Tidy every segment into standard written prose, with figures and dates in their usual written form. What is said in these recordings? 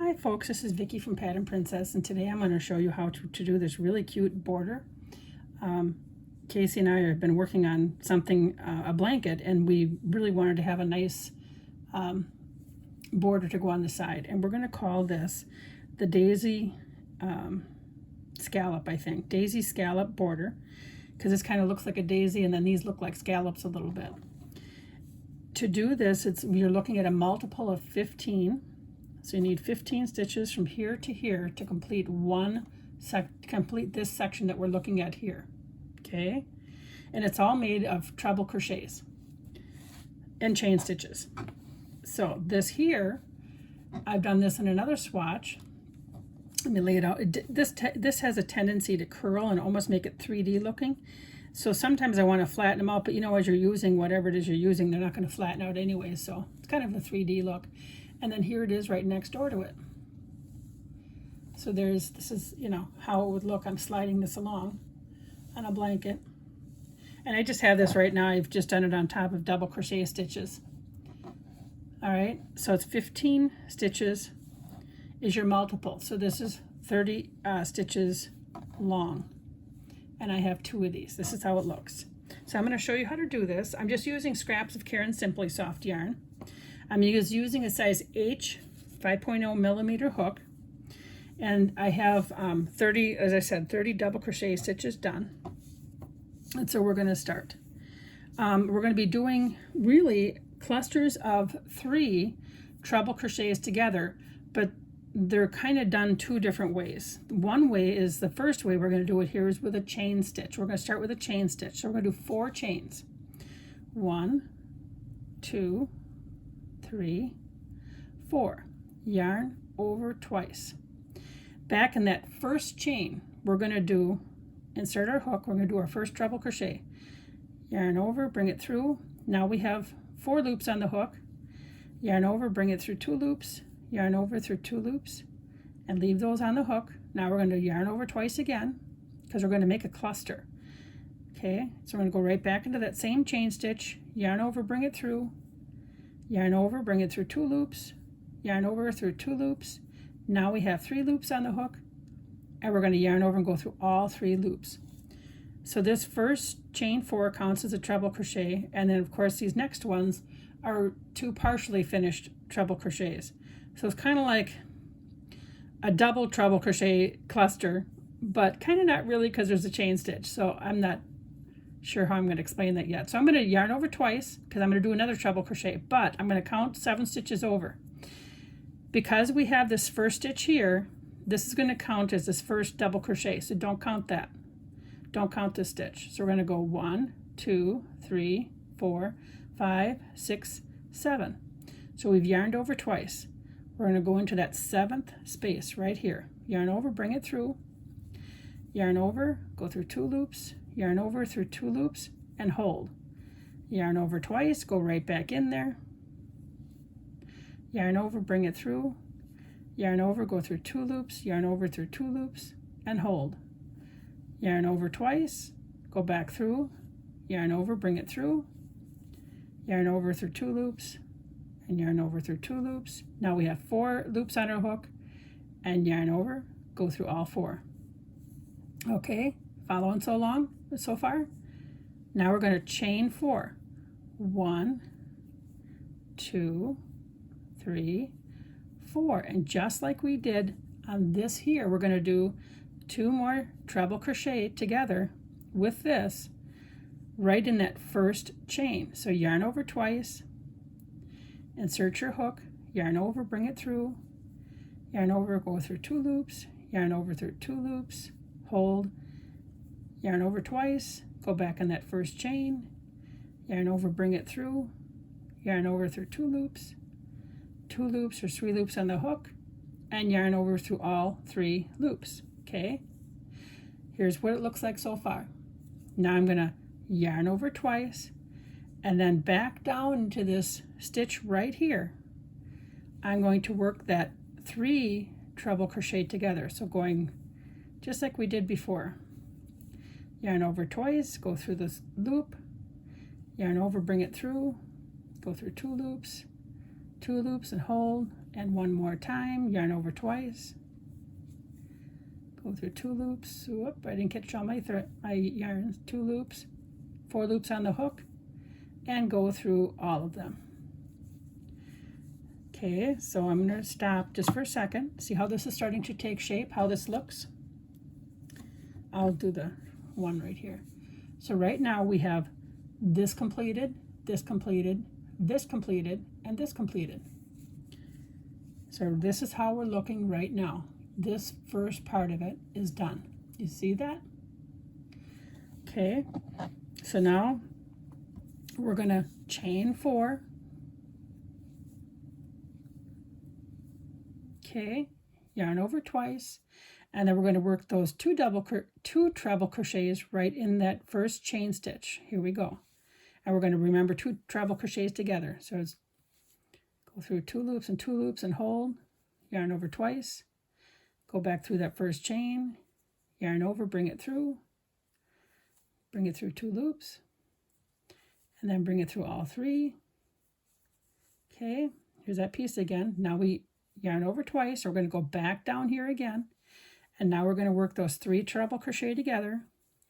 Hi folks, this is Vicki from Pattern Princess, and today I'm going to show you how to do this really cute border. Casey and I have been working on something, a blanket, and we really wanted to have a nice border to go on the side. And we're going to call this the Daisy Scallop, I think. Daisy Scallop border, because this kind of looks like a daisy, and then these look like scallops a little bit. To do this, you're looking at a multiple of 15. So you need 15 stitches from here to here to complete this section that we're looking at here. Okay? And it's all made of treble crochets and chain stitches. So this here, I've done this in another swatch. Let me lay it out. This has a tendency to curl and almost make it 3D looking. So sometimes I want to flatten them out, but you know, as you're using whatever it is you're using, they're not going to flatten out anyway. So it's kind of a 3D look. And then here it is right next door to it. So this is, you know, how it would look. I'm sliding this along on a blanket. And I just have this right now. I've just done it on top of double crochet stitches. All right, so it's 15 stitches is your multiple. So this is 30 stitches long. And I have 2 of these. This is how it looks. So I'm going to show you how to do this. I'm just using scraps of Caron Simply soft yarn. I'm using a size H 5.0 millimeter hook, and I have 30, as I said, 30 double crochet stitches done. And so we're going to start. We're going to be doing really clusters of 3 treble crochets together, but they're kind of done 2 different ways. One way is, the first way we're going to do it here is with a chain stitch. We're going to start with a chain stitch. So we're going to do 4 chains. 1, 2, 3, 4. Yarn over twice. Back in that first chain, we're going to insert our hook. We're going to do our first treble crochet. Yarn over, bring it through. Now we have 4 loops on the hook. Yarn over, bring it through 2 loops. Yarn over through 2 loops, and leave those on the hook. Now we're going to yarn over twice again, because we're going to make a cluster. Okay, so we're going to go right back into that same chain stitch. Yarn over, bring it through. Yarn over, bring it through 2 loops, yarn over through 2 loops. Now we have 3 loops on the hook, and we're going to yarn over and go through all 3 loops. So this first chain 4 counts as a treble crochet, and then of course these next ones are 2 partially finished treble crochets. So it's kind of like a double treble crochet cluster, but kind of not really, because there's a chain stitch. So I'm not sure how I'm going to explain that yet. So I'm going to yarn over twice, because I'm going to do another treble crochet, but I'm going to count 7 stitches over. Because we have this first stitch here, this is going to count as this first double crochet, so don't count that. Don't count this stitch. So we're going to go 1, 2, 3, 4, 5, 6, 7. So we've yarned over twice. We're going to go into that 7th space right here. Yarn over, bring it through. Yarn over, go through 2 loops. Yarn over through 2 loops and hold. Yarn over twice, go right back in there. Yarn over, bring it through. Yarn over, go through 2 loops. Yarn over through 2 loops and hold. Yarn over twice, go back through. Yarn over, bring it through. Yarn over through 2 loops and yarn over through 2 loops. Now we have 4 loops on our hook, and yarn over, go through all 4. Okay, following so far? Now we're going to chain 4. 1, 2, 3, 4. And just like we did on this here, we're going to do 2 more treble crochet together with this right in that first chain. So yarn over twice, insert your hook, yarn over, bring it through, yarn over, go through 2 loops, yarn over through 2 loops, hold, yarn over twice, go back in that first chain, yarn over, bring it through, yarn over through 2 loops, 2 loops or 3 loops on the hook, and yarn over through all 3 loops. Okay, here's what it looks like so far. Now I'm going to yarn over twice, and then back down into this stitch right here. I'm going to work that 3 treble crochet together, so going just like we did before. Yarn over twice, go through this loop, yarn over, bring it through, go through 2 loops, two loops and hold, and one more time, yarn over twice, go through two loops. Whoop, I didn't catch all my yarns. Two loops, four loops on the hook, and go through all of them. Okay, so I'm going to stop just for a second. See how this is starting to take shape, how this looks? I'll do the one right here. So right now we have this completed, this completed, this completed, and this completed. So this is how we're looking right now. This first part of it is done. You see that? Okay, so now we're going to chain 4. Okay, yarn over twice, and then we're going to work those two treble crochets right in that first chain stitch. Here we go. And we're going to remember 2 treble crochets together. So it's go through 2 loops and 2 loops and hold, yarn over twice, go back through that first chain, yarn over, bring it through 2 loops, and then bring it through all 3. Okay, here's that piece again. Now we yarn over twice, so we're going to go back down here again, and now we're going to work those 3 treble crochet together,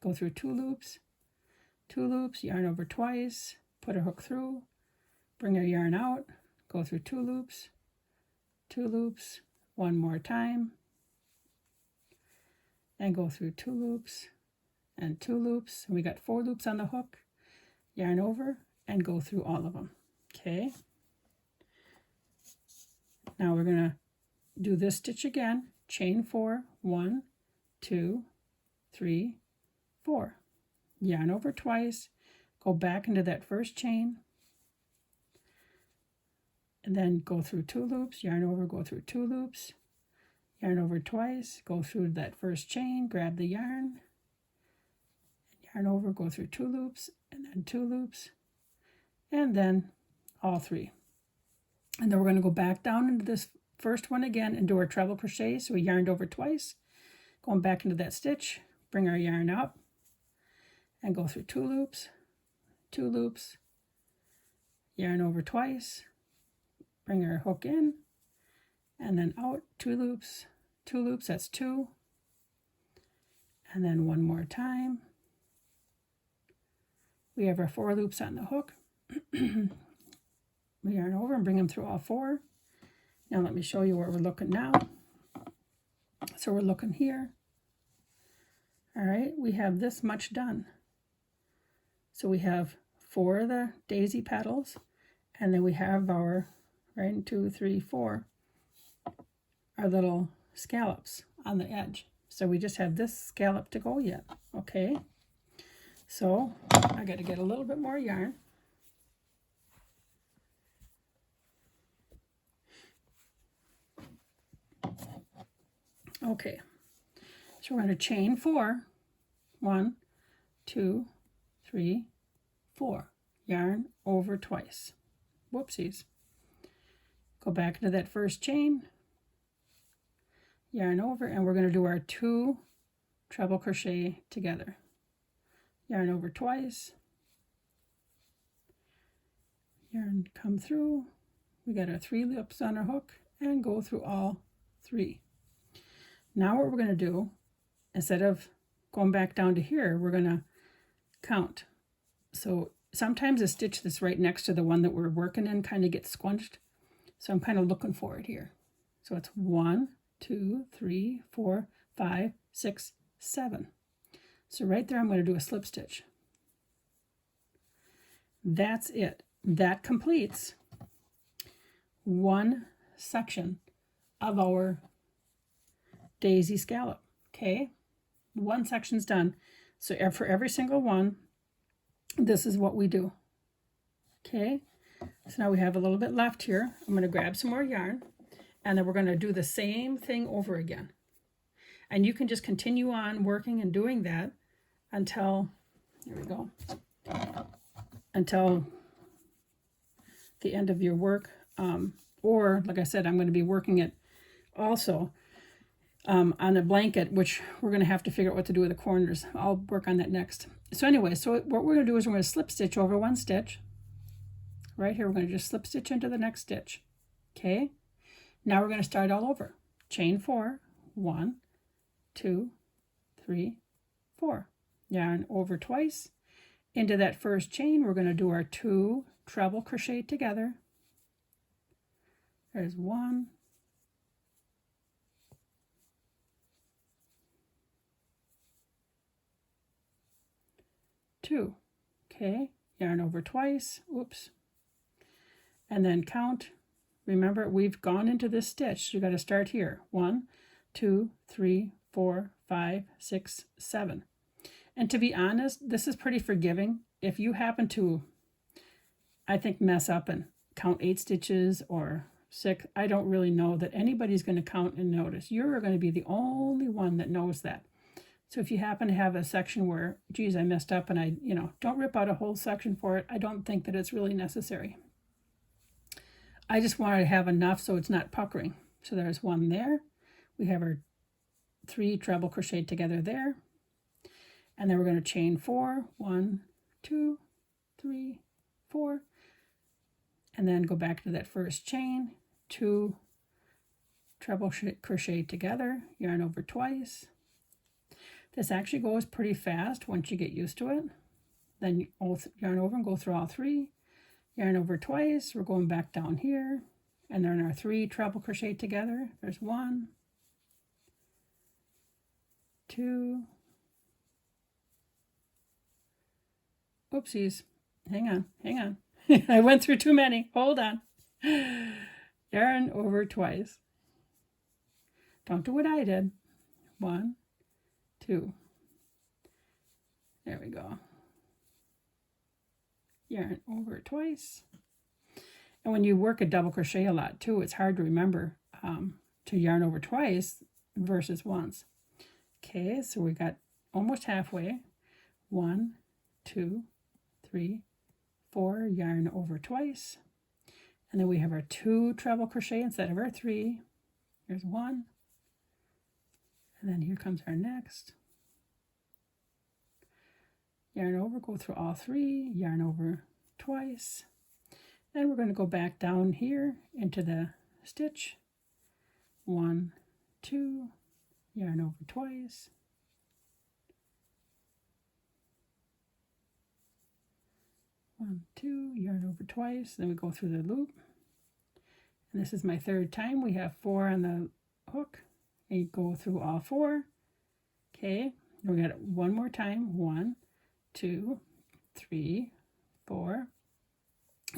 go through 2 loops, 2 loops, yarn over twice, put a hook through, bring our yarn out, go through 2 loops, 2 loops, one more time, and go through 2 loops and 2 loops. And we got 4 loops on the hook, yarn over, and go through all of them. Okay. Now we're going to do this stitch again, chain 4, 1, 2, 3, 4. Yarn over twice, go back into that first chain, and then go through 2 loops, yarn over, go through 2 loops, yarn over twice, go through that first chain, grab the yarn, yarn over, go through 2 loops, and then 2 loops, and then all 3. And then we're going to go back down into this first one again and do our treble crochet. So we yarned over twice, going back into that stitch, bring our yarn up, and go through 2 loops, 2 loops, yarn over twice, bring our hook in, and then out, 2 loops, 2 loops, that's 2, and then one more time. We have our 4 loops on the hook. We yarn over and bring them through all 4. Now let me show you where we're looking now. So we're looking here. All right, we have this much done. So we have 4 of the daisy petals, and then we have our, 2, 3, 4, our little scallops on the edge. So we just have this scallop to go yet. Okay, so I got to get a little bit more yarn. Okay, so we're going to chain 4, 1, 2, 3, 4, yarn over twice. Whoopsies. Go back into that first chain, yarn over, and we're going to do our 2 treble crochet together. Yarn over twice, yarn come through, we got our 3 loops on our hook, and go through all 3. Now what we're going to do, instead of going back down to here, we're going to count. So sometimes a stitch that's right next to the one that we're working in kind of gets squunched. So I'm kind of looking for it here. So it's 1, 2, 3, 4, 5, 6, 7. So right there I'm going to do a slip stitch. That's it. That completes one section of our daisy scallop. Okay, one section's done. So for every single one, this is what we do. Okay, so now we have a little bit left here. I'm going to grab some more yarn, and then we're going to do the same thing over again. And you can just continue on working and doing that until, there we go, until the end of your work. Or like I said, I'm going to be working it also on a blanket, which we're going to have to figure out what to do with the corners. I'll work on that next. So anyway, so what we're going to do is we're going to slip stitch over one stitch. Right here, we're going to just slip stitch into the next stitch. Okay, now we're going to start all over. Chain 4, 1, 2, 3, 4. Yarn over twice. Into that first chain, we're going to do our 2 treble crochet together. There's 1, 2. Okay, yarn over twice. Oops. And then count. Remember, we've gone into this stitch. So you got to start here. 1, 2, 3, 4, 5, 6, 7. And to be honest, this is pretty forgiving. If you happen to, I think, mess up and count 8 stitches or 6, I don't really know that anybody's going to count and notice. You're going to be the only one that knows that. So if you happen to have a section where, geez, I messed up and I, don't rip out a whole section for it. I don't think that it's really necessary. I just wanted to have enough so it's not puckering. So there's 1 there. We have our 3 treble crochet together there. And then we're going to chain 4. 1, 2, 3, 4. And then go back to that first chain. 2 treble crochet together. Yarn over twice. This actually goes pretty fast once you get used to it. Then yarn over and go through all 3. Yarn over twice. We're going back down here. And then our 3 treble crochet together. There's 1, 2. Oopsies. Hang on. I went through too many. Hold on. Yarn over twice. Don't do what I did. 1, 2. There we go. Yarn over twice. And when you work a double crochet a lot too, it's hard to remember to yarn over twice versus once. Okay, so we got almost halfway. 1, 2, 3, 4, yarn over twice. And then we have our 2 treble crochet instead of our 3. Here's 1. And then here comes our next. Yarn over, go through all 3, yarn over twice. Then we're going to go back down here into the stitch. 1, 2, yarn over twice. 1, 2, yarn over twice. Then we go through the loop. And this is my 3rd time. We have 4 on the hook. And you go through all 4. Okay, we got it one more time. 1, 2, 3, 4.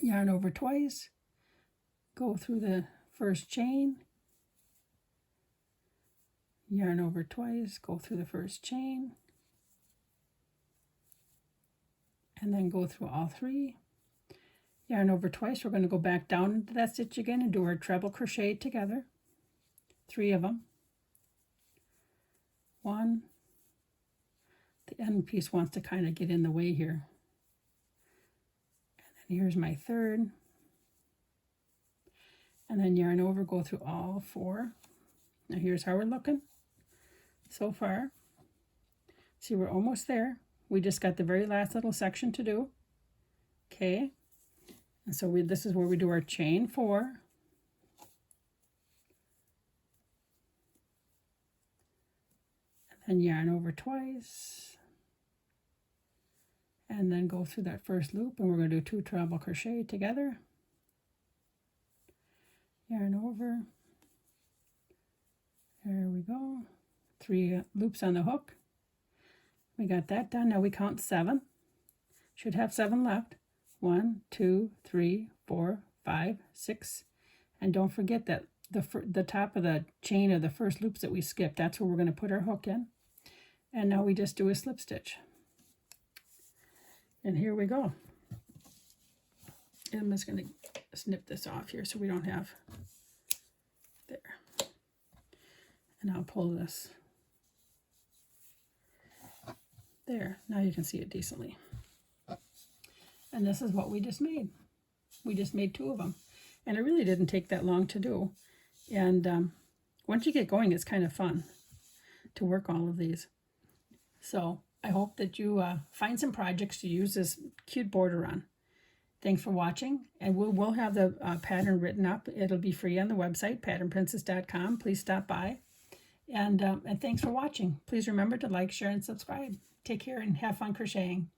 Yarn over twice. Go through the first chain. Yarn over twice. Go through the first chain. And then go through all 3. Yarn over twice. We're going to go back down into that stitch again and do our treble crochet together. 3 of them. 1. The end piece wants to kind of get in the way here. And then here's my 3rd. And then yarn over, go through all 4. Now here's how we're looking so far. See, we're almost there. We just got the very last little section to do. Okay. And so this is where we do our chain 4. And yarn over twice. And then go through that first loop, and we're going to do 2 treble crochet together. Yarn over. There we go. 3 loops on the hook. We got that done. Now we count 7. Should have 7 left. 1, 2, 3, 4, 5, 6. And don't forget that the top of the chain of the first loops that we skipped, that's where we're going to put our hook in. And now we just do a slip stitch. And here we go. And I'm just going to snip this off here so we don't have, there. And I'll pull this. There, now you can see it decently. And this is what we just made. We just made 2 of them. And it really didn't take that long to do. And once you get going, it's kind of fun to work all of these. So I hope that you find some projects to use this cute border on. Thanks for watching, and we'll have the pattern written up. It'll be free on the website, patternprincess.com. Please stop by, and thanks for watching. Please remember to like, share, and subscribe. Take care and have fun crocheting.